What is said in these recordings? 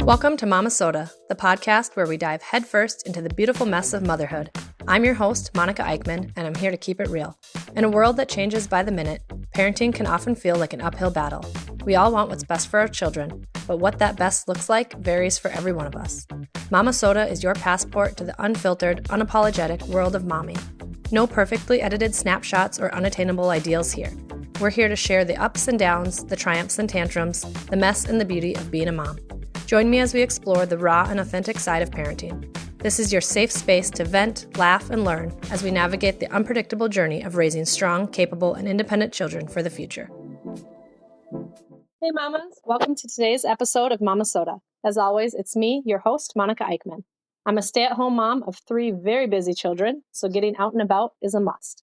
Welcome to Momma-Sota, the podcast where we dive headfirst into the beautiful mess of motherhood. I'm your host, Monica Eichmann, and I'm here to keep it real. In a world that changes by the minute, parenting can often feel like an uphill battle. We all want what's best for our children, but what that best looks like varies for every one of us. Momma-Sota is your passport to the unfiltered, unapologetic world of mommy. No perfectly edited snapshots or unattainable ideals here. We're here to share the ups and downs, the triumphs and tantrums, the mess and the beauty of being a mom. Join me as we explore the raw and authentic side of parenting. This is your safe space to vent, laugh, and learn as we navigate the unpredictable journey of raising strong, capable, and independent children for the future. Hey mamas, welcome to today's episode of Momma-Sota. As always, it's me, your host, Monica Eichmann. I'm a stay-at-home mom of 3 very busy children, so getting out and about is a must.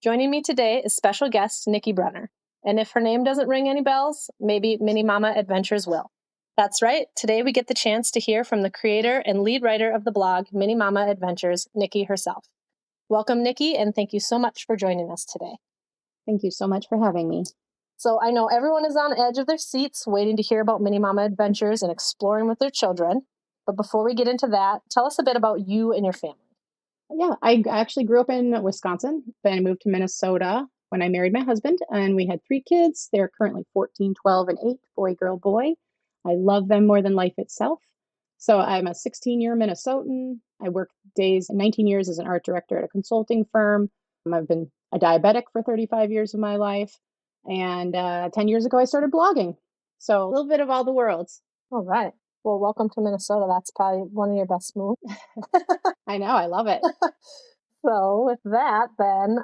Joining me today is special guest Nicki Brunner. And if her name doesn't ring any bells, maybe Mini Mama Adventures will. That's right. Today we get the chance to hear from the creator and lead writer of the blog, Mini Mama Adventures, Nicki herself. Welcome, Nicki, and thank you so much for joining us today. Thank you so much for having me. So I know everyone is on the edge of their seats waiting to hear about Mini Mama Adventures and exploring with their children. But before we get into that, tell us a bit about you and your family. Yeah, I actually grew up in Wisconsin, then I moved to Minnesota when I married my husband, and we had 3 kids. They're currently 14, 12, and 8, boy, girl, boy. I love them more than life itself. So I'm a 16-year Minnesotan. I worked 19 years as an art director at a consulting firm. I've been a diabetic for 35 years of my life. And 10 years ago, I started blogging. So a little bit of all the worlds. All right. Well, welcome to Minnesota. That's probably one of your best moves. I know. I love it. So with that, then,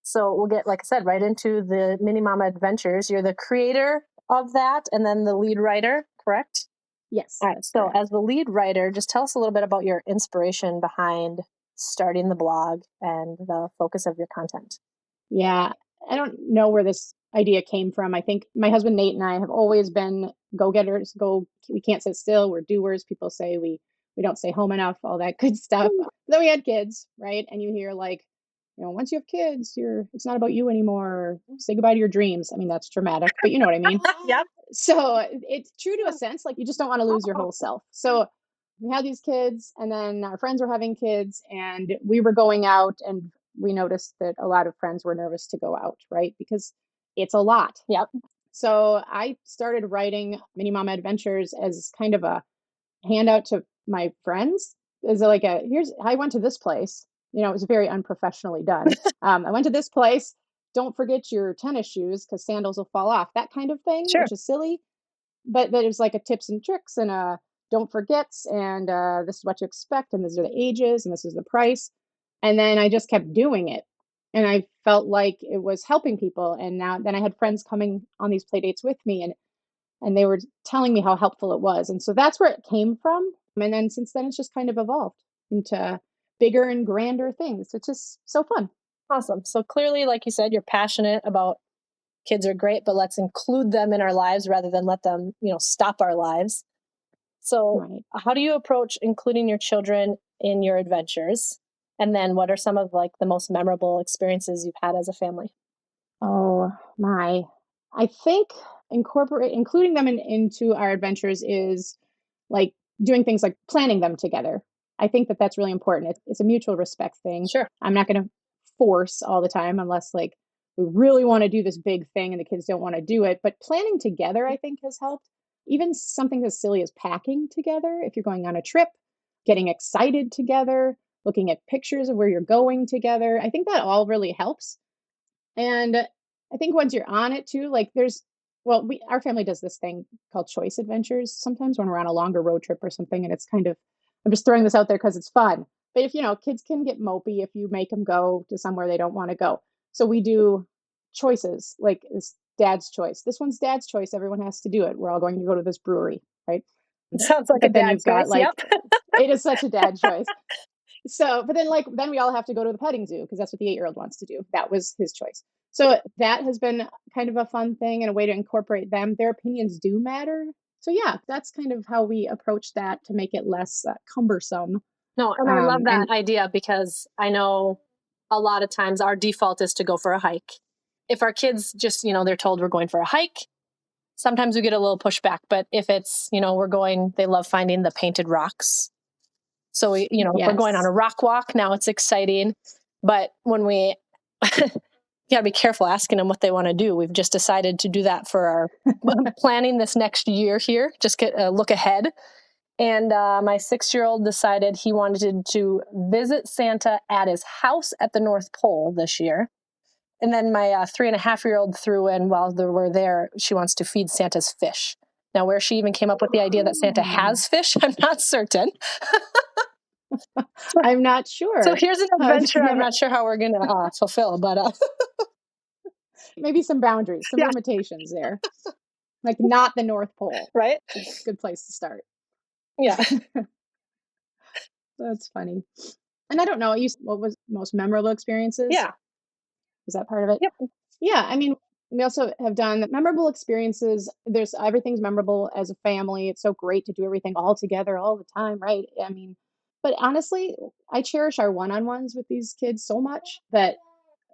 so we'll get, like I said, right into the Mini Mama Adventures. You're the creator of that and then the lead writer, correct? Yes. All right. So as the lead writer, just tell us a little bit about your inspiration behind starting the blog and the focus of your content. Yeah. I don't know where this idea came from. I think my husband Nate and I have always been go-getters. We can't sit still. We're doers. People say we don't stay home enough, all that good stuff. Then we had kids, right? And you hear like, once you have kids, it's not about you anymore. Say goodbye to your dreams. I mean, that's dramatic, but you know what I mean? Yep. So it's true to a sense, like you just don't want to lose your whole self. So we had these kids and then our friends were having kids and we were going out and we noticed that a lot of friends were nervous to go out, right? Because it's a lot. Yep. So I started writing Mini Mama Adventures as kind of a handout to my friends. Is like I went to this place. It was very unprofessionally done. I went to this place. Don't forget your tennis shoes because sandals will fall off. That kind of thing, Sure. which is silly. But it was like a tips and tricks and a don't forgets. And this is what to expect. And these are the ages and this is the price. And then I just kept doing it. And I felt like it was helping people. And then I had friends coming on these play dates with me and they were telling me how helpful it was. And so that's where it came from. And then since then, it's just kind of evolved into bigger and grander things, which is so fun. Awesome. So clearly, like you said, you're passionate about kids are great, but let's include them in our lives rather than let them, stop our lives. So How do you approach including your children in your adventures? And then what are some of like the most memorable experiences you've had as a family? Oh my. I think including them into our adventures is like doing things like planning them together. I think that that's really important. It's a mutual respect thing. Sure. I'm not going to force all the time unless like we really want to do this big thing and the kids don't want to do it. But planning together, I think, has helped. Even something as silly as packing together. If you're going on a trip, getting excited together, looking at pictures of where you're going together. I think that all really helps. And I think once you're on it too, like our family does this thing called choice adventures sometimes when we're on a longer road trip or something. And it's kind of, I'm just throwing this out there because it's fun. But if, kids can get mopey if you make them go to somewhere they don't want to go. So we do choices, like it's dad's choice. This one's dad's choice. Everyone has to do it. We're all going to go to this brewery, right? Sounds like a dad's choice. Yep. It is such a dad choice. So, but then we all have to go to the petting zoo because that's what the 8-year-old wants to do. That was his choice. So that has been kind of a fun thing and a way to incorporate them. Their opinions do matter. So yeah, that's kind of how we approach that to make it less cumbersome. No, and I love that idea because I know a lot of times our default is to go for a hike. if our kids just, they're told we're going for a hike, sometimes we get a little pushback. But if it's, they love finding the painted rocks. So we, if we're going on a rock walk, now it's exciting. But when we, you gotta be careful asking them what they want to do. We've just decided to do that for our planning this next year here. Just get a look ahead. And my 6-year-old decided he wanted to visit Santa at his house at the North Pole this year. And then my 3.5-year-old threw in, while we're there, she wants to feed Santa's fish. Now, where she even came up with the idea that Santa has fish, I'm not certain. I'm not sure. So here's an adventure I'm not sure how we're going to fulfill, but maybe some boundaries, some limitations there. Like not the North Pole. Right? It's a good place to start. Yeah. That's funny. And I don't know, what was most memorable experiences? Yeah. Was that part of it? Yep. Yeah. I mean, we also have done memorable experiences. Everything's memorable as a family. It's so great to do everything all together all the time, right? I mean, but honestly, I cherish our one-on-ones with these kids so much that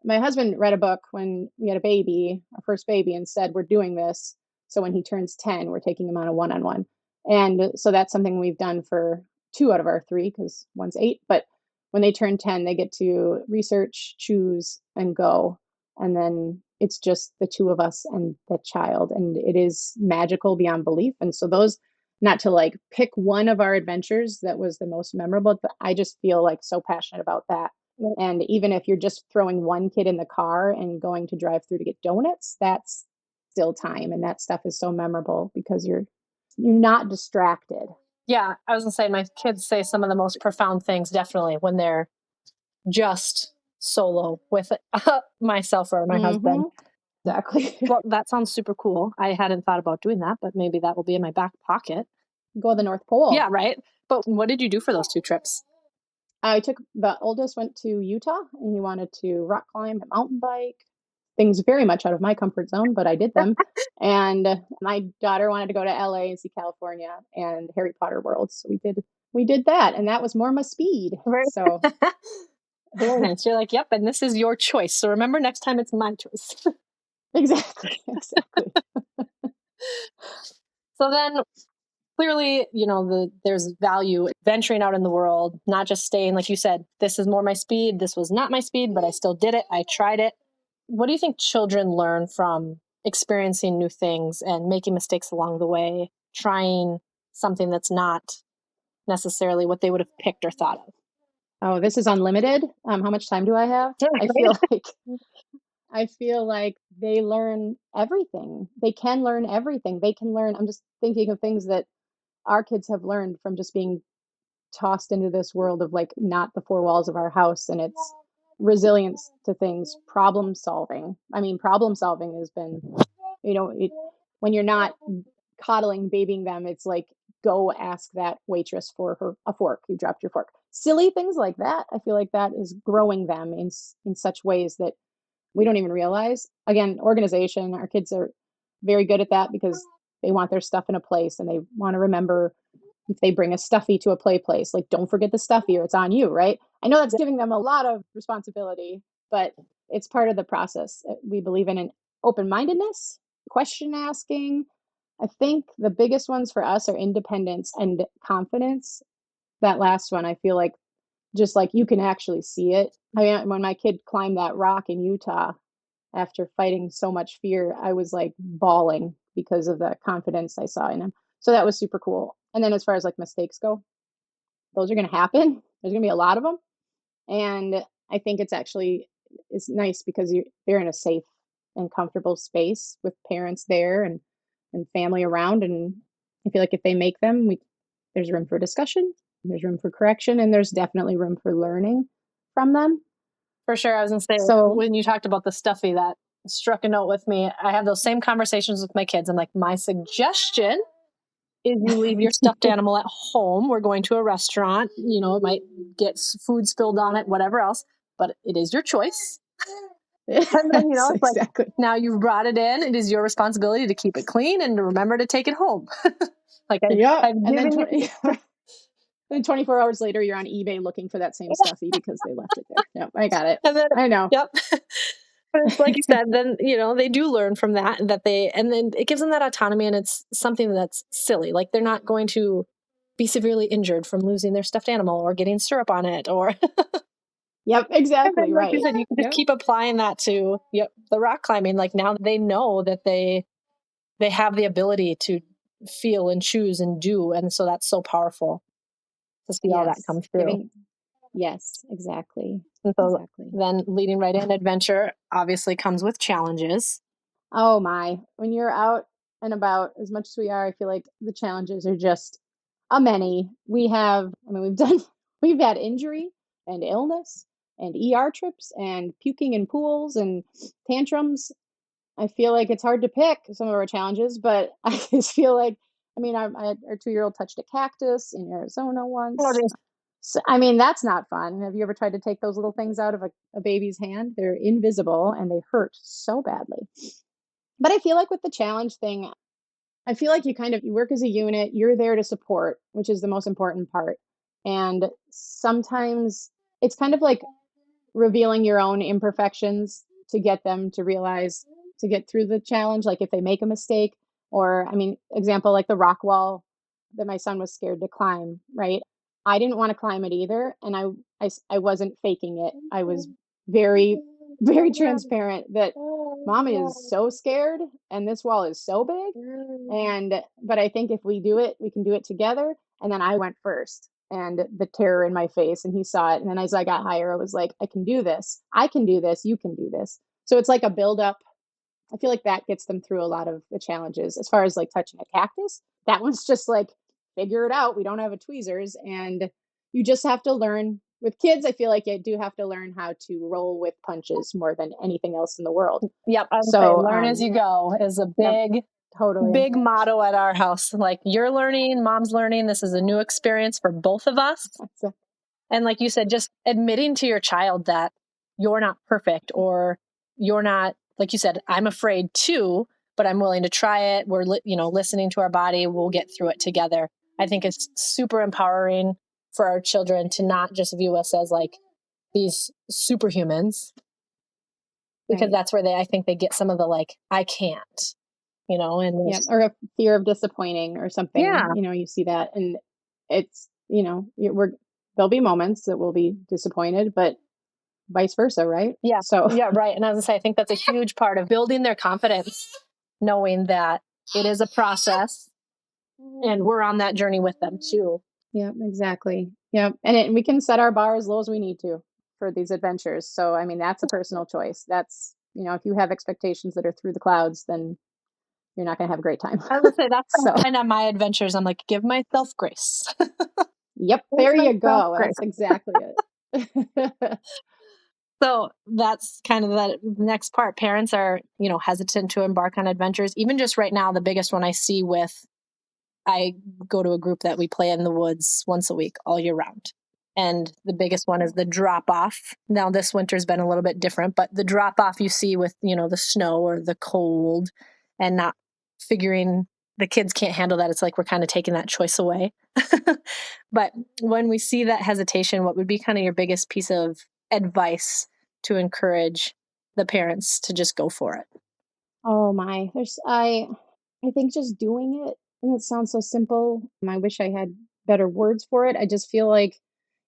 my husband read a book when we had a baby, our first baby, and said, we're doing this. So when he turns 10, we're taking him on a one-on-one. And so that's something we've done for 2 out of our 3, because one's 8. But when they turn 10, they get to research, choose, and go. And then it's just the 2 of us and the child. And it is magical beyond belief. And so not to like pick one of our adventures that was the most memorable, but I just feel like so passionate about that. And even if you're just throwing one kid in the car and going to drive through to get donuts, that's still time. And that stuff is so memorable because you're not distracted. Yeah, I was gonna say my kids say some of the most profound things definitely when they're just solo with myself or my husband. Exactly. Well, that sounds super cool. I hadn't thought about doing that, but maybe that will be in my back pocket. Go to the North Pole. Yeah, right. But what did you do for those 2 trips? The oldest went to Utah and he wanted to rock climb, a mountain bike, things very much out of my comfort zone, but I did them. And my daughter wanted to go to LA and see California and Harry Potter World. So we did that. And that was more my speed. Right. So very nice. You're like, yep, and this is your choice. So remember, next time it's my choice. Exactly. So then clearly, there's value venturing out in the world, not just staying, like you said, this is more my speed. This was not my speed, but I still did it. I tried it. What do you think children learn from experiencing new things and making mistakes along the way, trying something that's not necessarily what they would have picked or thought of? Oh, this is unlimited. How much time do I have? I feel like they learn everything. They can learn everything. I'm just thinking of things that our kids have learned from just being tossed into this world of like not the 4 walls of our house, and it's resilience to things, problem solving. I mean, problem solving has been, when you're not coddling, babying them, it's like, go ask that waitress for a fork. You dropped your fork. Silly things like that. I feel like that is growing them in such ways that we don't even realize. Again, organization, our kids are very good at that because they want their stuff in a place and they want to remember if they bring a stuffy to a play place, like, don't forget the stuffy or it's on you, right? I know that's giving them a lot of responsibility, but it's part of the process. We believe in an open-mindedness, question asking. I think the biggest ones for us are independence and confidence. That last one, I feel like just like you can actually see it. I mean, when my kid climbed that rock in Utah after fighting so much fear, I was like bawling because of the confidence I saw in him. So that was super cool. And then as far as like mistakes go, those are going to happen. There's going to be a lot of them. And I think it's nice because they're in a safe and comfortable space with parents there and family around. And I feel like if they make them, there's room for discussion, there's room for correction, and there's definitely room for learning from them. For sure. I was going to say, so when you talked about the stuffy, that struck a note with me. I have those same conversations with my kids. I'm like, my suggestion is you leave your stuffed animal at home. We're going to a restaurant. It might get food spilled on it, whatever else, but it is your choice. And then, it's exactly. Like, now you've brought it in. It is your responsibility to keep it clean and to remember to take it home. Like, then 24 hours later, you're on eBay looking for that same stuffy because they left it there. Yep, I got it. And then, I know. Yep. But it's like you said, then, they do learn from that, and then it gives them that autonomy, and it's something that's silly. Like, they're not going to be severely injured from losing their stuffed animal or getting syrup on it, or, Yep, and exactly, then, like you right. said, you can just Yep. keep applying that to, the rock climbing. Like, now they know that they have the ability to feel and choose and do. And so that's so powerful to see all that Yes. come through. Yes, exactly. And so Exactly. then leading right in, adventure obviously comes with challenges. Oh my. When you're out and about as much as we are, I feel like the challenges are just a many. We've done, we've had injury and illness and ER trips and puking in pools and tantrums. I feel like it's hard to pick some of our challenges, but I just feel like, our 2-year-old touched a cactus in Arizona Oh, once. just, So, that's not fun. Have you ever tried to take those little things out of a baby's hand? They're invisible and they hurt so badly. But I feel like with the challenge thing, I feel like you work as a unit, you're there to support, which is the most important part. And sometimes it's kind of like revealing your own imperfections to get them to realize to get through the challenge, like if they make a mistake, or example like the rock wall that my son was scared to climb, right? I didn't want to climb it either, and I wasn't faking it. I was very very transparent that mom is so scared and this wall is so big, and but I think if we do it, we can do it together. And then I went first, and the terror in my face, and he saw it. And then as I got higher, I was like, I can do this. I can do this. You can do this. So it's like a build up. I feel like that gets them through a lot of the challenges. As far as like touching a cactus, that one's just like, figure it out. We don't have a tweezers. And you just have to learn. With kids, I feel like you do have to learn how to roll with punches more than anything else in the world. yep. I would say So, learn as you go is a yep, big, totally. big motto at our house. Like, you're learning, mom's learning. This is a new experience for both of us. So, And like you said, just admitting to your child that you're not perfect, or you're not, like you said, I'm afraid too, but I'm willing to try it. We're, listening to our body. We'll get through it together. I think it's super empowering for our children to not just view us as like these superhumans, because right. that's where I think they get some of the, like, I can't, and Yeah, or a fear of disappointing or something, yeah, you see that, and it's, there'll be moments that we'll be disappointed, but vice versa, right? yeah, So, yeah, right. And as I say, I think that's a huge part of building their confidence, knowing that it is a process and we're on that journey with them too. yeah, exactly. Yeah, and we can set our bar as low as we need to for these adventures. So, that's a personal choice. That's, if you have expectations that are through the clouds, then you're not going to have a great time. I would say that's So, kind of my adventures. I'm like, give myself grace. yep, Give there you myself go. grace. That's exactly it. So that's kind of the next part. Parents are, hesitant to embark on adventures. Even just right now, the biggest one I see I go to a group that we play in the woods once a week all year round. And the biggest one is the drop off. Now, this winter's been a little bit different, but the drop off you see with, the snow or the cold, and not figuring the kids can't handle that. It's like we're kind of taking that choice away. But when we see that hesitation, what would be kind of your biggest piece of advice to encourage the parents to just go for it? Oh my, I think just doing it, and it sounds so simple. I wish I had better words for it. I just feel like,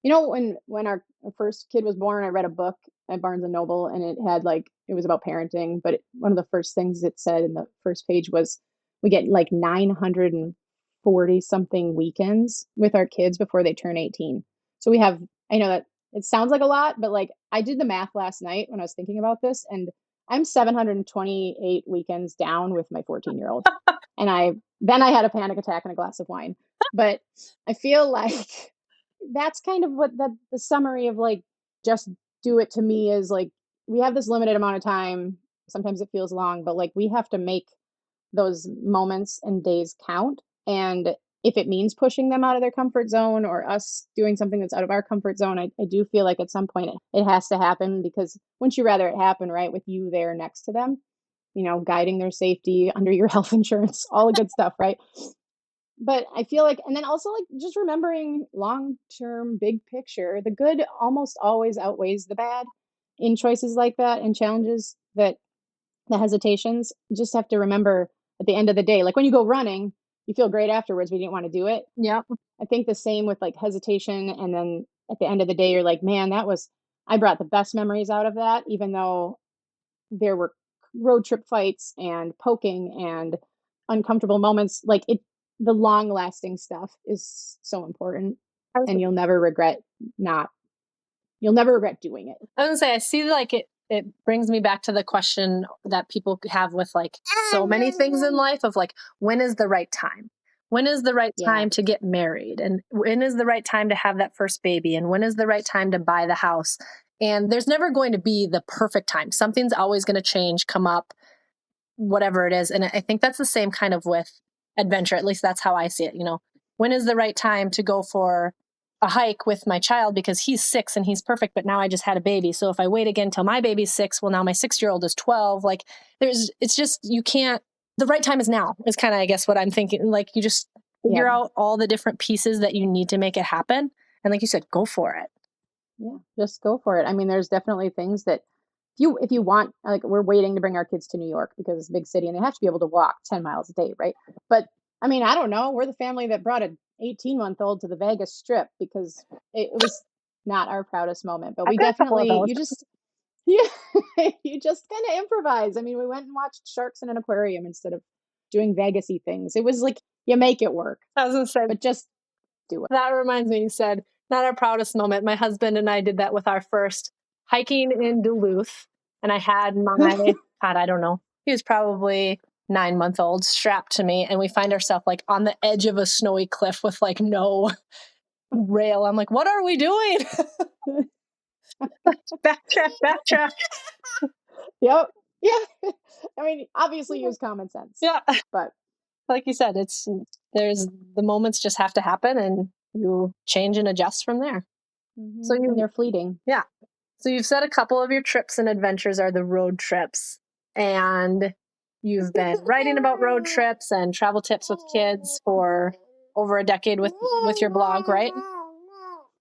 when our first kid was born, I read a book at Barnes and Noble, and it was about parenting, but one of the first things it said in the first page was we get like 940 something weekends with our kids before they turn 18. So I know that it sounds like a lot, but like I did the math last night when I was thinking about this, and I'm 728 weekends down with my 14-year-old. And I had a panic attack and a glass of wine. But I feel like that's kind of what the summary of like just do it to me is like we have this limited amount of time. Sometimes it feels long, but like we have to make those moments and days count. And if it means pushing them out of their comfort zone or us doing something that's out of our comfort zone, I do feel like at some point it has to happen because wouldn't you rather it happen, right? With you there next to them, guiding their safety under your health insurance, all the good stuff, right? But I feel like, and then also like just remembering long term, big picture, the good almost always outweighs the bad in choices like that and challenges. that the hesitations, just have to remember at the end of the day, like when you go running, you feel great afterwards, but you didn't want to do it. Yep. I think the same with like hesitation. And then at the end of the day, you're like, man, I brought the best memories out of that, even though there were road trip fights and poking and uncomfortable moments. The long lasting stuff is so important. I was, And not, you'll never regret doing it. I was gonna say, I see like it brings me back to the question that people have with like so many things in life of like, when is the right time? When is the right Yeah. time to get married? And when is the right time to have that first baby? And when is the right time to buy the house? And there's never going to be the perfect time. Something's always going to change, come up, whatever it is. And I think that's the same kind of with adventure. At least that's how I see it. You know, when is the right time to go for a hike with my child because he's 6 and he's perfect, but now I just had a baby. So if I wait again till my baby's 6, well, now my 6-year-old is 12. Like it's just, you can't, the right time is now is kind of, I guess, what I'm thinking. Like you just figure out all the different pieces that you need to make it happen. And like you said, go for it. Yeah, just go for it. I mean, there's definitely things that if you want, like we're waiting to bring our kids to New York because it's a big city and they have to be able to walk 10 miles a day, right? But I mean, I don't know. We're the family that brought an 18-month-old to the Vegas Strip because it was not our proudest moment, but I've we got a couple of definitely, those. you just, yeah, you just kind of improvise. I mean, we went and watched sharks in an aquarium instead of doing Vegas-y things. It was like, you make it work, I was going to say, but just do it. that reminds me, you said, not our proudest moment. My husband and I did that with our first hiking in Duluth. And I had my, God, I don't know, he was probably 9-month-old strapped to me. And we find ourselves like on the edge of a snowy cliff with like no rail. I'm like, what are we doing? Backtrack. Yep. Yeah. I mean, obviously use common sense. Yeah. But like you said, there's the moments just have to happen and you change and adjust from there. So and they're fleeting. Yeah. So you've said a couple of your trips and adventures are the road trips, and you've been writing about road trips and travel tips with kids for over a decade with your blog, right?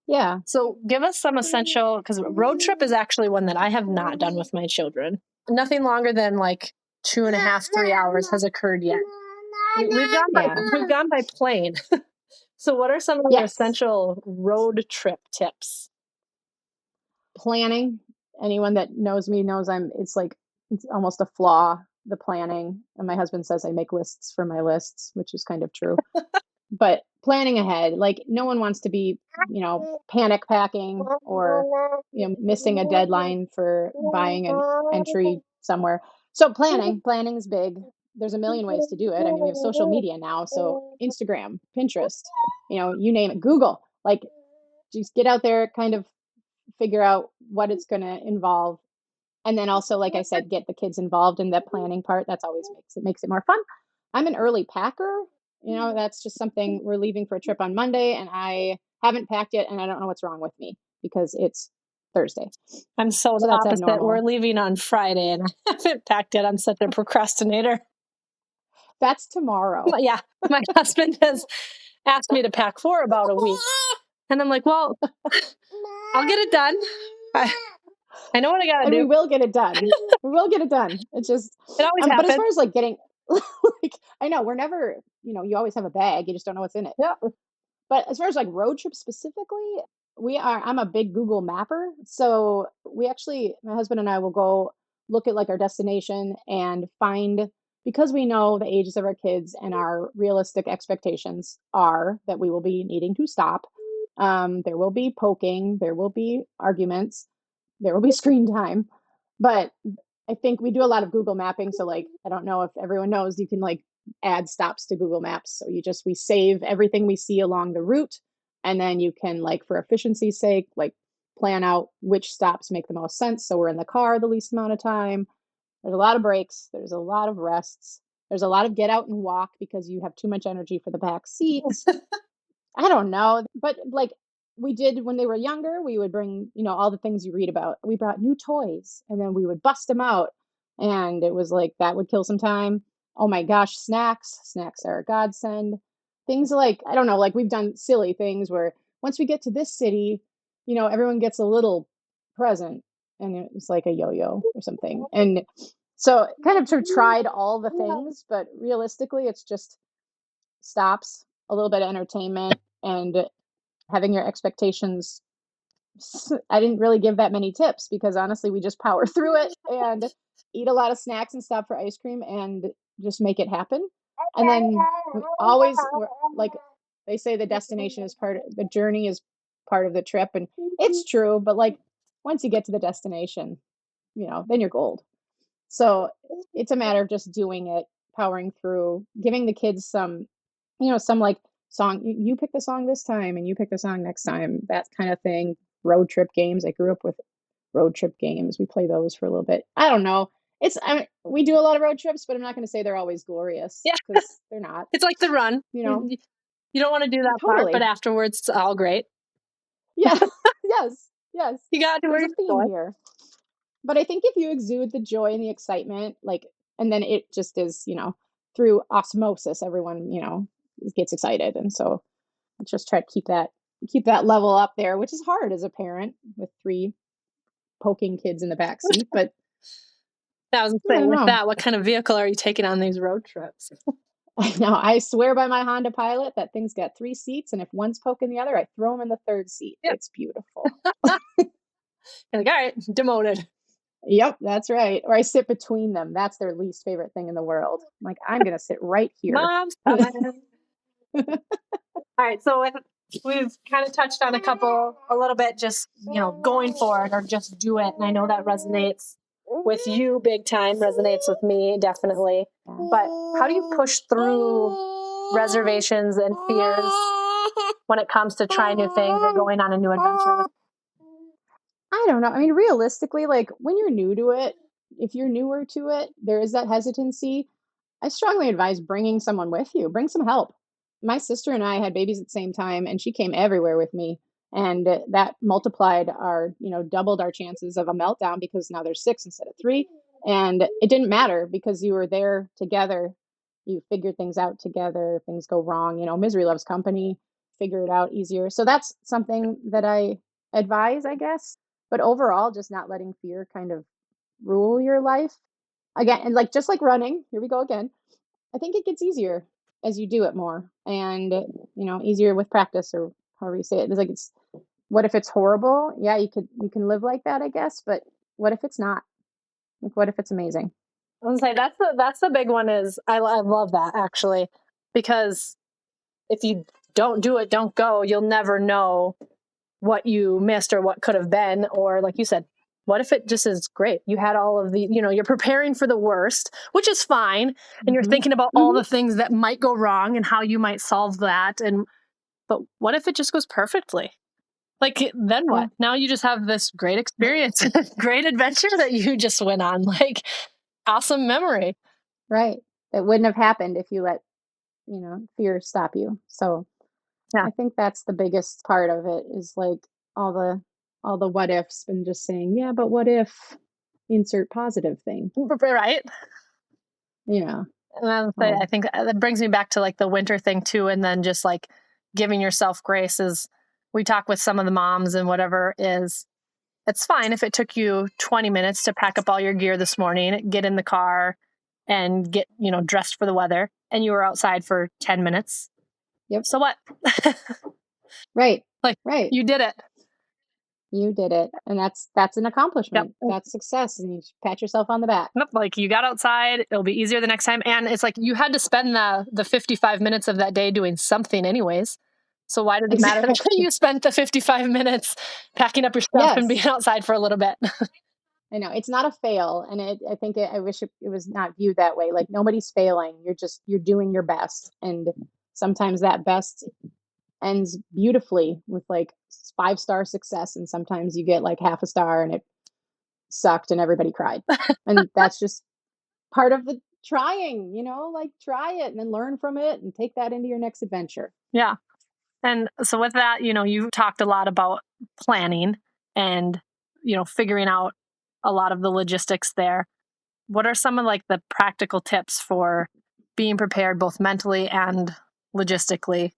Yeah. So give us some essential, because road trip is actually one that I have not done with my children. Nothing longer than like 2.5, 3 hours has occurred yet. We've gone by plane. So what are some of your essential road trip tips? Planning. Anyone that knows me knows it's almost a flaw, the planning. And my husband says I make lists for my lists, which is kind of true. But planning ahead, like no one wants to be, panic packing or, missing a deadline for buying an entry somewhere. So planning is big. There's a million ways to do it. I mean, we have social media now, so Instagram, Pinterest, you name it, Google. Like just get out there, kind of figure out what it's going to involve. And then also, like I said, get the kids involved in that planning part. That's always makes it more fun. I'm an early packer. That's just something, we're leaving for a trip on Monday and I haven't packed yet and I don't know what's wrong with me because it's Thursday. I'm so the that's opposite. abnormal. We're leaving on Friday and I haven't packed it. I'm such a procrastinator. That's tomorrow. Yeah. My husband has asked me to pack for about a week. And I'm like, well, I'll get it done. I know what I got to do. We will get it done. We will get it done. It's just, it always happens. But as far as like getting, like, I know we're never, you always have a bag. You just don't know what's in it. Yeah. But as far as like road trips specifically, I'm a big Google mapper. So my husband and I will go look at like our destination and find, because we know the ages of our kids and our realistic expectations are that we will be needing to stop. There will be poking, there will be arguments, there will be screen time. But I think we do a lot of Google mapping. So like, I don't know if everyone knows, you can like add stops to Google Maps. So we save everything we see along the route. And then you can, like, for efficiency's sake, like plan out which stops make the most sense. So we're in the car the least amount of time. There's a lot of breaks. There's a lot of rests. There's a lot of get out and walk because you have too much energy for the back seats. I don't know, but like we did when they were younger, we would bring, all the things you read about. We brought new toys and then we would bust them out. And it was like that would kill some time. Oh my gosh, snacks. Snacks are a godsend. Things like, I don't know, like we've done silly things where once we get to this city, everyone gets a little present. and it was like a yo-yo or something. And so kind of sort of tried all the things, but realistically, it's just stops, a little bit of entertainment, and having your expectations. I didn't really give that many tips because honestly, we just power through it and eat a lot of snacks and stuff for ice cream and just make it happen. And then we always like they say the destination is part of the journey is part of the trip. And it's true, but like once you get to the destination, then you're gold. So it's a matter of just doing it, powering through, giving the kids some like song. You pick the song this time, and you pick the song next time. That kind of thing. Road trip games. I grew up with road trip games. We play those for a little bit. I don't know. We do a lot of road trips, but I'm not going to say they're always glorious Yeah. because they're not. It's like the run. You don't want to do that part, but afterwards it's all great. Yeah. Yes. You got to There's a theme here. But I think if you exude the joy and the excitement, and then it just is, through osmosis, everyone, gets excited. And so I just try to keep that level up there, which is hard as a parent with 3 poking kids in the back seat. But I was saying with that, what kind of vehicle are you taking on these road trips? I know. I swear by my Honda Pilot, that thing's got 3 seats, and if one's poking the other, I throw them in the 3rd seat. Yep. It's beautiful. You're like, all right, demoted. Yep, that's right. Or I sit between them. That's their least favorite thing in the world. I'm like, I'm going to sit right here. Mom's coming. All right, so we've kind of touched on a little bit, just, going for it or just do it. And I know that resonates with you big time, resonates with me, definitely. But how do you push through reservations and fears when it comes to trying new things or going on a new adventure? I don't know. I mean, realistically, like when you're new to it, if you're newer to it, there is that hesitancy. I strongly advise bringing someone with you. Bring some help. My sister and I had babies at the same time, and she came everywhere with me. And that multiplied doubled our chances of a meltdown because now there's 6 instead of 3. And it didn't matter because you were there together. You figured things out together. If things go wrong, misery loves company. Figure it out easier. So that's something that I advise, I guess. But overall, just not letting fear kind of rule your life. Again, and just like running, here we go again. I think it gets easier as you do it more and, easier with practice or however you say it. What if it's horrible? Yeah, you can live like that, I guess. But what if it's not? Like, what if it's amazing? I was gonna say that's the big one. Is I love that actually, because if you don't do it, don't go, you'll never know what you missed or what could have been. Or like you said, what if it just is great? You had all of the, you're preparing for the worst, which is fine. And you're thinking about all the things that might go wrong and how you might solve that. But what if it just goes perfectly? Like, then what? Yeah. Now you just have this great experience, great adventure that you just went on. Like, awesome memory. Right. It wouldn't have happened if you let, fear stop you. So yeah. I think that's the biggest part of it is like all the what ifs and just saying, yeah, but what if insert positive thing. Right. Yeah. And I think that brings me back to like the winter thing too. And then just like giving yourself grace is we talk with some of the moms and whatever is it's fine if it took you 20 minutes to pack up all your gear this morning, get in the car and get, dressed for the weather and you were outside for 10 minutes. Yep. So what? Right. Right. You did it. You did it. And that's an accomplishment. Yep. That's success. And you pat yourself on the back. Nope. Like you got outside. It'll be easier the next time. And it's like you had to spend the 55 minutes of that day doing something anyways. So why does it matter that you spent the 55 minutes packing up your stuff and being outside for a little bit? I know it's not a fail. And I wish it was not viewed that way. Like nobody's failing. You're doing your best. And sometimes that best ends beautifully with like 5-star success. And sometimes you get like half a star and it sucked and everybody cried. And that's just part of the trying, like try it and then learn from it and take that into your next adventure. Yeah. And so with that, you've talked a lot about planning and, figuring out a lot of the logistics there. What are some of like the practical tips for being prepared both mentally and logistically?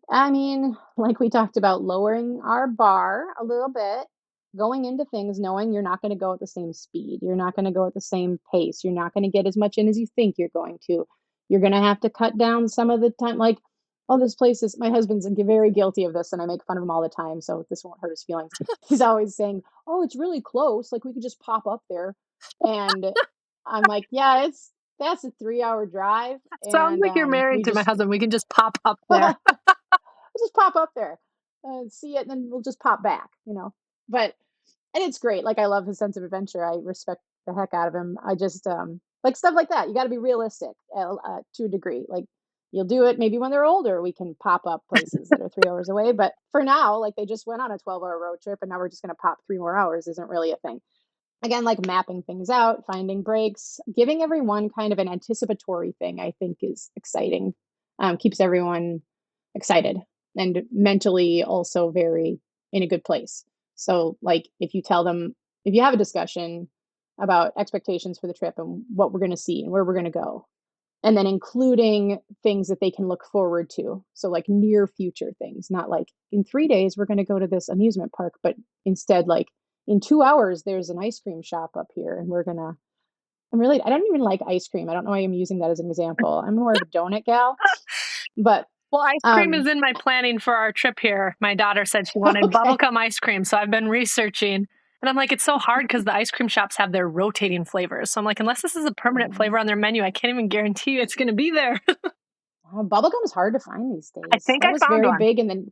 I mean, like we talked about lowering our bar a little bit going into things knowing you're not going to go at the same speed. You're not going to go at the same pace. You're not going to get as much in as you think you're going to. You're going to have to cut down some of the time. Like, oh, this place is, my husband's very guilty of this, and I make fun of him all the time. So this won't hurt his feelings. He's always saying, oh, it's really close. Like, we could just pop up there. And I'm like, yeah, that's a 3 hour drive. Sounds And like you're we married to my just, husband. We can just pop up there. we'll just pop up there and see it, and then we'll just pop back. But and it's great. Like, I love his sense of adventure. I respect the heck out of him. I just like stuff like that. You got to be realistic to a degree. Like, you'll do it maybe when they're older. We can pop up places that are 3 hours away. But for now, like, they just went on a 12-hour road trip, and now we're just going to pop 3 more hours. Isn't really a thing. Again, like mapping things out, finding breaks, giving everyone kind of an anticipatory thing, I think is exciting. Keeps everyone excited and mentally also very in a good place. So, like, if you tell them, if you have a discussion about expectations for the trip and what we're going to see and where we're going to go, and then including things that they can look forward to. So, like, near future things, not like in 3 days, we're going to go to this amusement park, but instead, like, in 2 hours, there's an ice cream shop up here, and we're going to. I don't even like ice cream. I don't know why I'm using that as an example. I'm more of a donut gal, but Well, ice cream is um, in my planning for our trip here. My daughter said she wanted okay. bubblegum ice cream, so I've been researching. And I'm like, it's so hard because the ice cream shops have their rotating flavors. So I'm like, unless this is a permanent Mm. flavor on their menu, I can't even guarantee you it's going to be there. Bubblegum is hard to find these I days. think That I was found very one, big, and then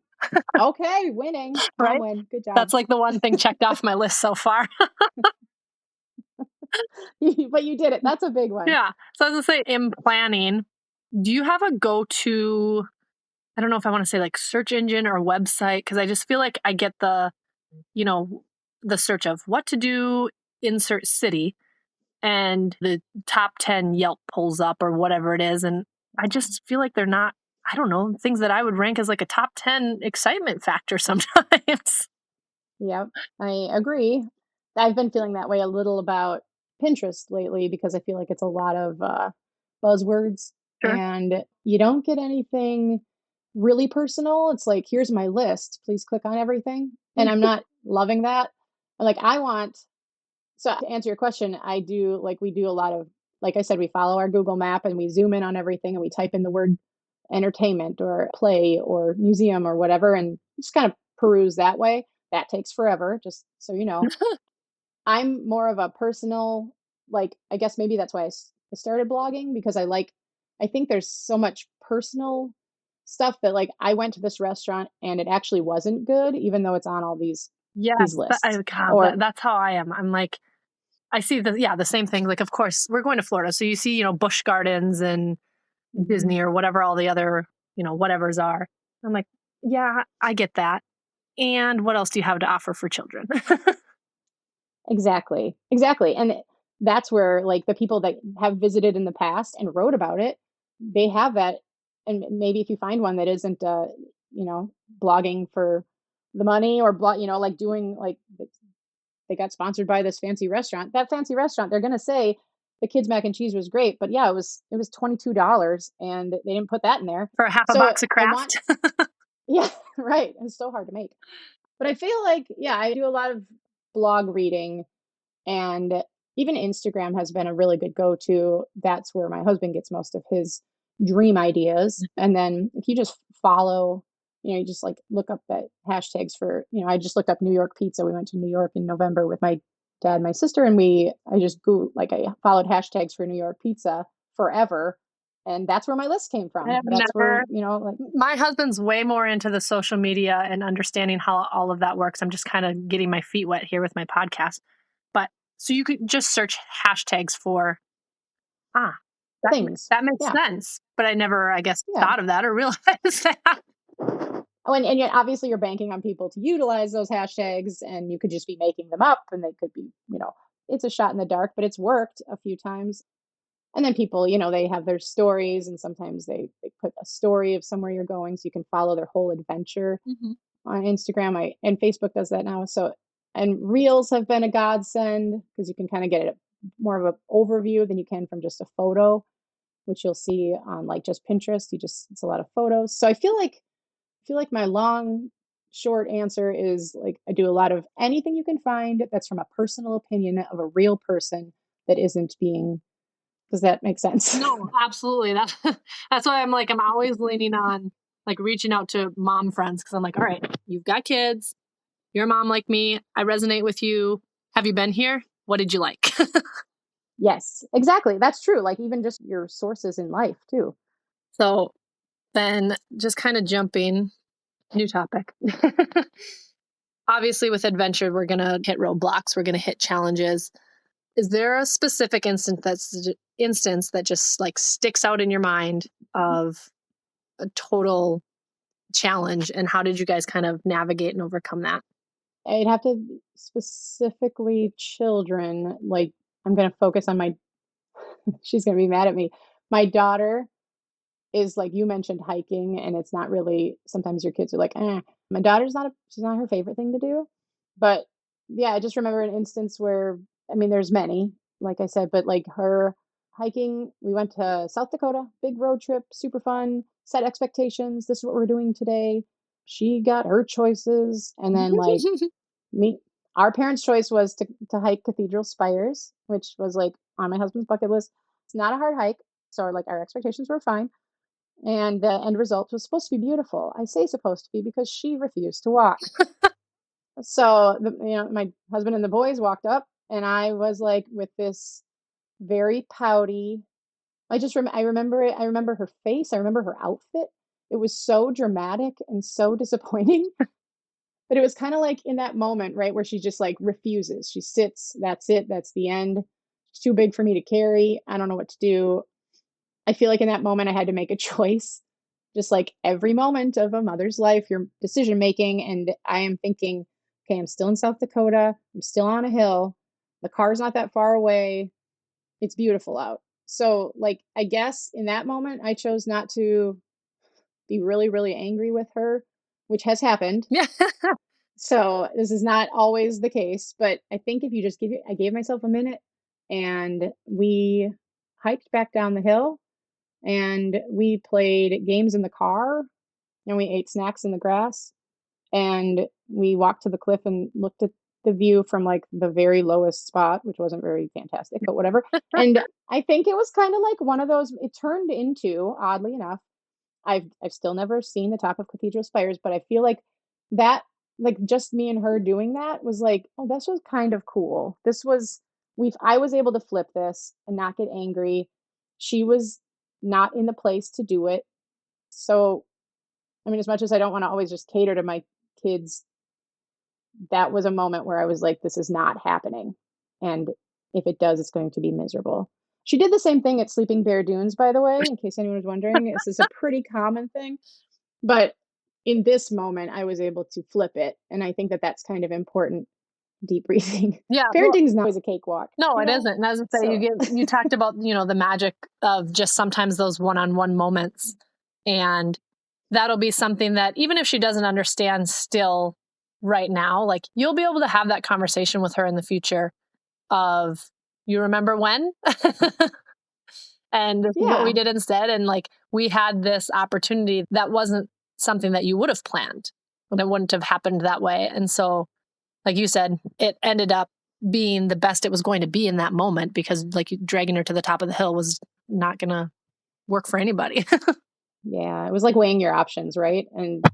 okay, winning, mom right? win, good job. That's like the one thing checked off my list so far. But you did it. That's a big one. Yeah. So I was going to say, in planning, do you have a go to, I don't know if I want to say like search engine or website? Because I just feel like I get you know, the search of what to do, insert city, and the top 10 Yelp pulls up or whatever it is. And I just feel like they're not, I don't know, things that I would rank as like a top 10 excitement factor sometimes. Yep, I agree. I've been feeling that way a little about Pinterest lately because I feel like it's a lot of buzzwords, Sure. and you don't get anything really personal. It's like, here's my list. Please click on everything. And I'm not loving that. Like, I want, so to answer your question, I do, like, we do a lot of, like I said, we follow our Google map and we zoom in on everything and we type in the word entertainment or play or museum or whatever and just kind of peruse that way. That takes forever, just so you know. I'm more of a personal, like, I guess maybe that's why I started blogging because I think there's so much personal stuff that, like, I went to this restaurant and it actually wasn't good, even though it's on all these Yes, lists. God, Or, that's how I am. I'm like, I see the same thing. Like, of course, we're going to Florida. So you see, Busch Gardens and mhm. Disney or whatever all the other, whatevers are. I'm like, yeah, I get that. And what else do you have to offer for children? Exactly, exactly, and that's where, like, the people that have visited in the past and wrote about it, they have that, and maybe if you find one that isn't, you know, blogging for the money or like, doing, like, they got sponsored by this fancy restaurant. That fancy restaurant, they're gonna say, "The kids' mac and cheese was great," but yeah, it was $22, and they didn't put that in there. For a half a So, box of I want. craft? Yeah, right, it's so hard to make. But I feel like, yeah, I do a lot of blog reading, and even Instagram has been a really good go-to. That's where my husband gets most of his dream ideas. And then if you just follow, you just like look up that hashtags for, I just looked up New York pizza. We went to New York in November with my dad, my sister, and I just go like I followed hashtags for New York pizza forever. And that's where my list came I from. have That's where, never. like, My husband's way more into the social media and understanding how all of that works. I'm just kind of getting my feet wet here with my podcast. But so you could just search hashtags for, ah, that things. that makes Yeah. sense. But I never, I guess, Yeah. thought of that or realized that. Oh, and yet obviously you're banking on people to utilize those hashtags, and you could just be making them up, and they could be, it's a shot in the dark, but it's worked a few times. And then people, they have their stories, and sometimes they put a story of somewhere you're going so you can follow their whole adventure Mhm. on Instagram. And Facebook does that now. So, and reels have been a godsend because you can kind of get it more of an overview than you can from just a photo, which you'll see on, like, just Pinterest. It's a lot of photos. So I feel like my long short answer is like I do a lot of anything you can find that's from a personal opinion of a real person that isn't being. Does that make sense? No, absolutely. That's why I'm always leaning on like reaching out to mom friends because I'm like, all right, you've got kids, you're a mom like me, I resonate with you. Have you been here? What did you like? Yes, exactly. That's true. Like even just your sources in life too. So then just kind of jumping, new topic. Obviously, with adventure, we're going to hit roadblocks, we're going to hit challenges. Is there a specific instance that just like sticks out in your mind of a total challenge, and how did you guys kind of navigate and overcome that? I'd have to specifically children. Like I'm going to focus on my. She's going to be mad at me. My daughter is like you mentioned hiking, and it's not really. Sometimes your kids are like, eh. My daughter's not. She's not her favorite thing to do, but yeah, I just remember an instance where I mean, there's many, like I said, but like her hiking. We went to South Dakota, big road trip, super fun. Set expectations. This is what we're doing today. She got her choices, and then like me our parents' choice was to hike Cathedral Spires, which was, like, on my husband's bucket list. It's not a hard hike, so, like, our expectations were fine, and the end result was supposed to be beautiful. I say supposed to be because she refused to walk. So, my husband and the boys walked up, and I was, like, with this very pouty. I remember it. I remember her face, I remember her outfit. It was so dramatic and so disappointing. But it was kinda like in that moment, right, where she just, like, refuses. She sits, that's it, that's the end. It's too big for me to carry, I don't know what to do. I feel like in that moment, I had to make a choice, just like every moment of a mother's life, your decision making, and I am thinking, "Okay, I'm still in South Dakota, I'm still on a hill, the car's not that far away, it's beautiful out." So, like, I guess in that moment, I chose not to be really, really angry with her, which has happened. Yeah. So, this is not always the case, but I think if you just give it I gave myself a minute, and we hiked back down the hill, and we played games in the car, and we ate snacks in the grass, and we walked to the cliff and looked at the view from, like, the very lowest spot, which wasn't very fantastic, but whatever, and I think it was kinda like one of those it turned into, oddly enough, I've still never seen the top of Cathedral Spires, but I feel like that like, just me and her doing that was like, "Oh, this was kind of cool." This was we've I was able to flip this and not get angry. She was not in the place to do it. So, I mean, as much as I don't wanna always just cater to my kids, that was a moment where I was like, "This is not happening, and if it does, it's going to be miserable." She did the same thing at Sleeping Bear Dunes, by the way, in case anyone was wondering. This is a pretty common thing. But in this moment, I was able to flip it, and I think that that's kind of important, deep breathing. Yeah, well, Parenting's not always a cakewalk, no, you it know? isn't. And as I say, So you talked about, the magic of just sometimes those one-on-one moments. And that'll be something that even if she doesn't understand still right now, like you'll be able to have that conversation with her in the future of, you remember when? And this is what we yeah, did instead. And like we had this opportunity that wasn't something that you would have planned, and it wouldn't have happened that way. And so, like you said, it ended up being the best it was going to be in that moment because like dragging her to the top of the hill was not going to work for anybody. yeah, it was like weighing your options, right? And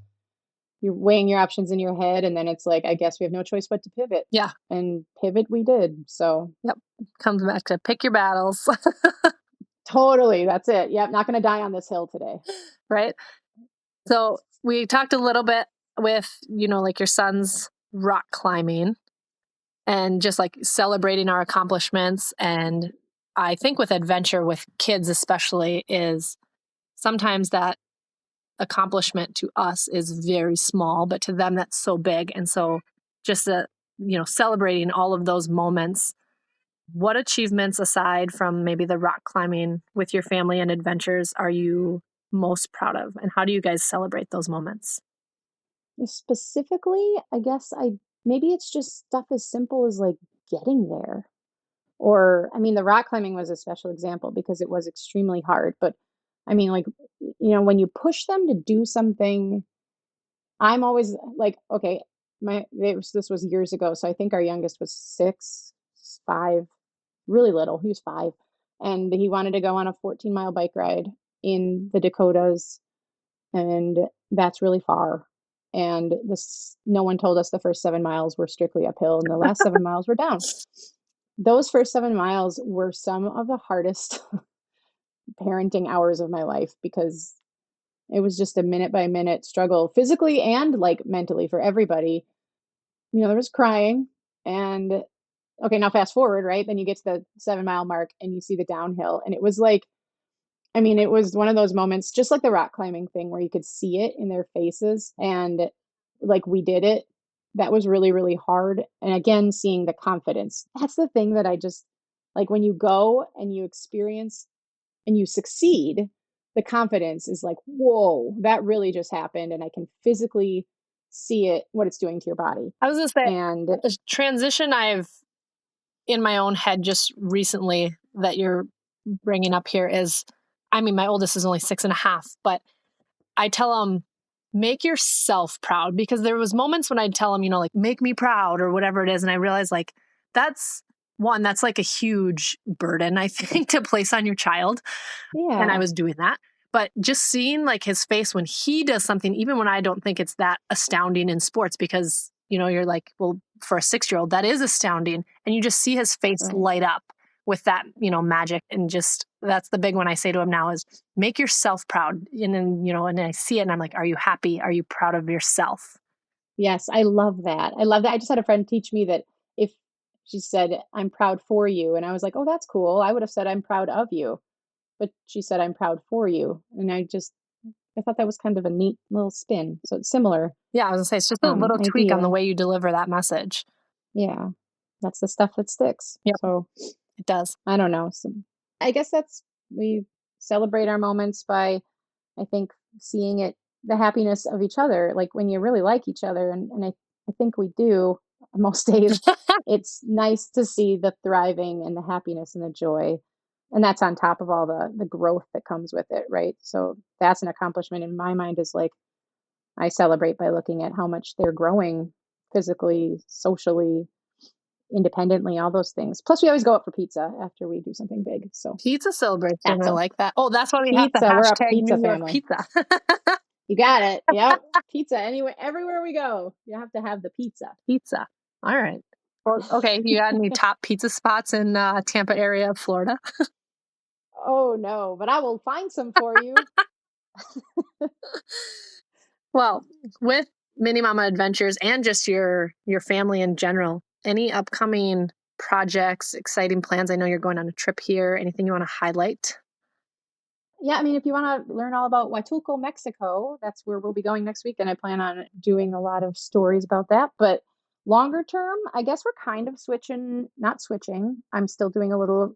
you're weighing your options in your head, and then it's like, I guess we have no choice but to pivot, Yeah. and pivot we did, so Yep. Comes back to pick your battles. totally, that's it. Yep, not gonna die on this hill today. Right. So we talked a little bit with, like your son's rock climbing and just like celebrating our accomplishments. And I think with adventure with kids, especially, is sometimes that accomplishment to us is very small, but to them that's so big. And so just celebrating all of those moments. What achievements aside from maybe the rock climbing with your family and adventures are you most proud of? And how do you guys celebrate those moments? Specifically, I guess I maybe it's just stuff as simple as, like, getting there. Or, I mean, the rock climbing was a special example because it was extremely hard, but I mean, like, when you push them to do something I'm always like, okay, this was years ago, so I think our youngest was 6, 5, really little. He was 5, and he wanted to go on a 14-mile bike ride in the Dakotas, and that's really far. And this no one told us the first 7 miles were strictly uphill, and the last 7 miles were down. Those first 7 miles were some of the hardest parenting hours of my life because it was just a minute by minute struggle physically and like mentally for everybody. There was crying and okay, now fast forward, right? Then you get to the 7-mile mark and you see the downhill and it was like it was one of those moments just like the rock climbing thing where you could see it in their faces and like we did it. That was really really hard and again seeing the confidence. That's the thing that I just like when you go and you experience and you succeed, the confidence is like, "Whoa, that really just happened," and I can physically see it, what it's doing to your body. I was going to say, And a transition I've in my own head just recently that you're bringing up here is, I mean, my oldest is only 6.5, but I tell him, make yourself proud, because there was moments when I'd tell him, like, make me proud or whatever it is. And I realized like, that's like a huge burden, I think, to place on your child. And I yeah, was doing that. But just seeing like his face when he does something, even when I don't think it's that astounding in sports, because, you're like, well, for a 6-year-old, that is astounding. And you just see his face right. light up with that, magic. And just, that's the big one I say to him now is make yourself proud. And then, and I see it and I'm like, are you happy? Are you proud of yourself? Yes, I love that. I love that. I just had a friend teach me that if she said, "I'm proud for you," and I was like, "Oh, that's cool." I would have said, "I'm proud of you." But she said, "I'm proud for you." And I thought that was kind of a neat little spin. So it's similar Yeah, I was gonna say, it's just a little tweak on the idea. way you deliver that message. Yeah. That's the stuff that sticks. Yep, So it does. I don't know. So I guess we celebrate our moments by, I think, seeing it, the happiness of each other. Like when you really like each other, and I think we do most days, it's nice to see the thriving and the happiness and the joy. And that's on top of all the growth that comes with it, right? So that's an accomplishment in my mind is like I celebrate by looking at how much they're growing physically, socially, independently, all those things. Plus, we always go out for pizza after we do something big. So Pizza celebration. that's I a like that. Oh, that's why we have to pizza. We're a hashtag pizza New York family. pizza. You got it. Yep. Pizza. Anywhere, everywhere we go, you have to have the pizza. Pizza. All right. Well, okay. You got any top pizza spots in Tampa area of Florida? Oh no, but I will find some for you. Well, with Mini Mama Adventures and just your family in general, any upcoming projects, exciting plans? I know you're going on a trip here. Anything you want to highlight? Yeah, I mean, if you want to learn all about Huatulco, Mexico, that's where we'll be going next week, and I plan on doing a lot of stories about that. But longer term, I guess we're kind of switching, not switching. I'm still doing a little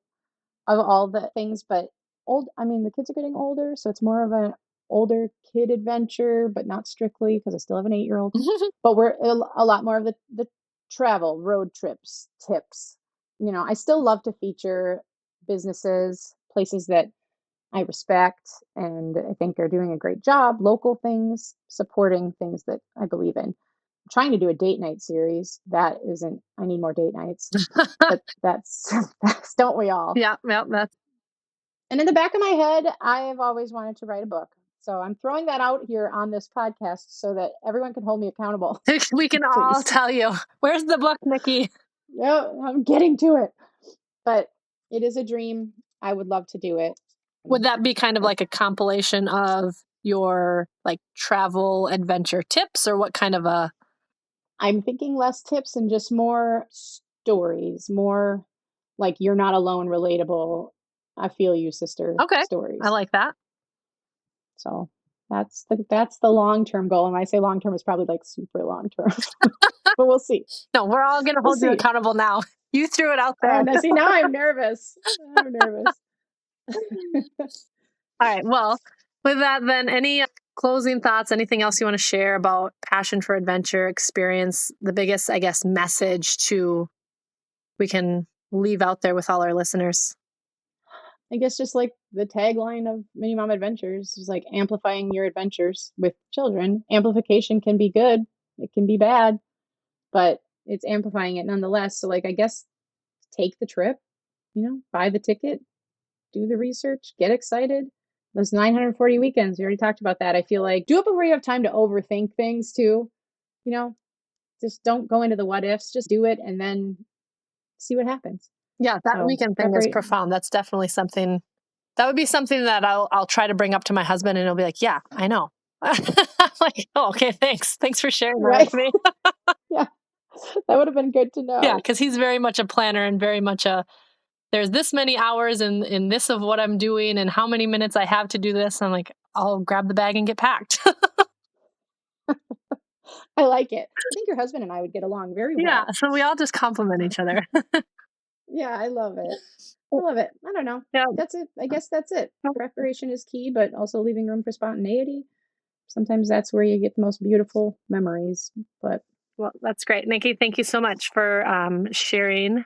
of all the things, but the kids are getting older, so it's more of an older kid adventure, but not strictly because I still have an 8-year-old. But we're a lot more of the travel, road trips, tips. I still love to feature businesses, places that I respect and I think are doing a great job, local things, supporting things that I believe in. I'm trying to do a date night series. That isn't, I need more date nights, but that's, don't we all? Yeah, well, that's And in the back of my head, I have always wanted to write a book. So I'm throwing that out here on this podcast so that everyone can hold me accountable. we can all Please. tell you. Where's the book, Nikki? No, I'm getting to it. But it is a dream. I would love to do it. Would that be kind of But like a compilation of your like travel adventure tips, or what kind of a? I'm thinking less tips and just more stories, more like you're not alone, relatable. I feel you, sister Okay, I stories. like that. So that's the long term goal. And when I say long term, it's probably like super long term. But we'll see. No, we're all going to We'll hold you see. accountable now. You threw it out Oh, there. now see, now I'm nervous. I'm nervous. All right. Well, with that, then, any closing thoughts, anything else you want to share about passion for adventure, experience, the biggest, I guess, message we can leave out there with all our listeners? I guess just like the tagline of Mini Mom Adventures is like amplifying your adventures with children. Amplification can be good, it can be bad, but it's amplifying it nonetheless. So, like, I guess take the trip, buy the ticket, do the research, get excited. Those 940 weekends, we already talked about that. I feel like do it before you have time to overthink things too. You know, just don't go into the what ifs, just do it and then see what happens. Yeah, that So, weekend thing is profound. That's definitely something that would be something that I'll try to bring up to my husband, and he'll be like, "Yeah, I know." I'm like, "Oh, okay, thanks for sharing that right. with me." Yeah. That would have been good to know. Yeah, because he's very much a planner and very much there's this many hours in this of what I'm doing and how many minutes I have to do this. I'm like, I'll grab the bag and get packed. I like it. I think your husband and I would get along very Yeah, well. so we all just compliment each other. Yeah, I love it. I love it. I don't know. Yeah. That's it. I guess that's it. Preparation is key, but also leaving room for spontaneity. Sometimes that's where you get the most beautiful memories. But Well, that's great. Nicki, thank you so much for sharing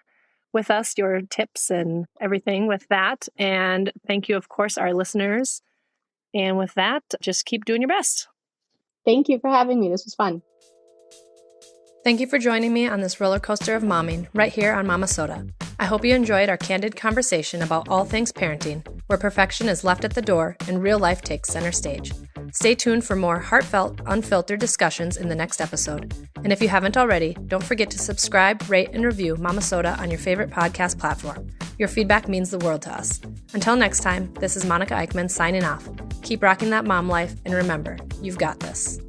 with us your tips and everything with that. And thank you, of course, our listeners. And with that, just keep doing your best. thank you for having me. This was fun. Thank you for joining me on this roller coaster of momming right here on Momma-Sota. I hope you enjoyed our candid conversation about all things parenting, where perfection is left at the door and real life takes center stage. Stay tuned for more heartfelt, unfiltered discussions in the next episode. And if you haven't already, don't forget to subscribe, rate, and review Momma-Sota on your favorite podcast platform. Your feedback means the world to us. Until next time, this is Monica Eichmann signing off. Keep rocking that mom life, and remember, you've got this.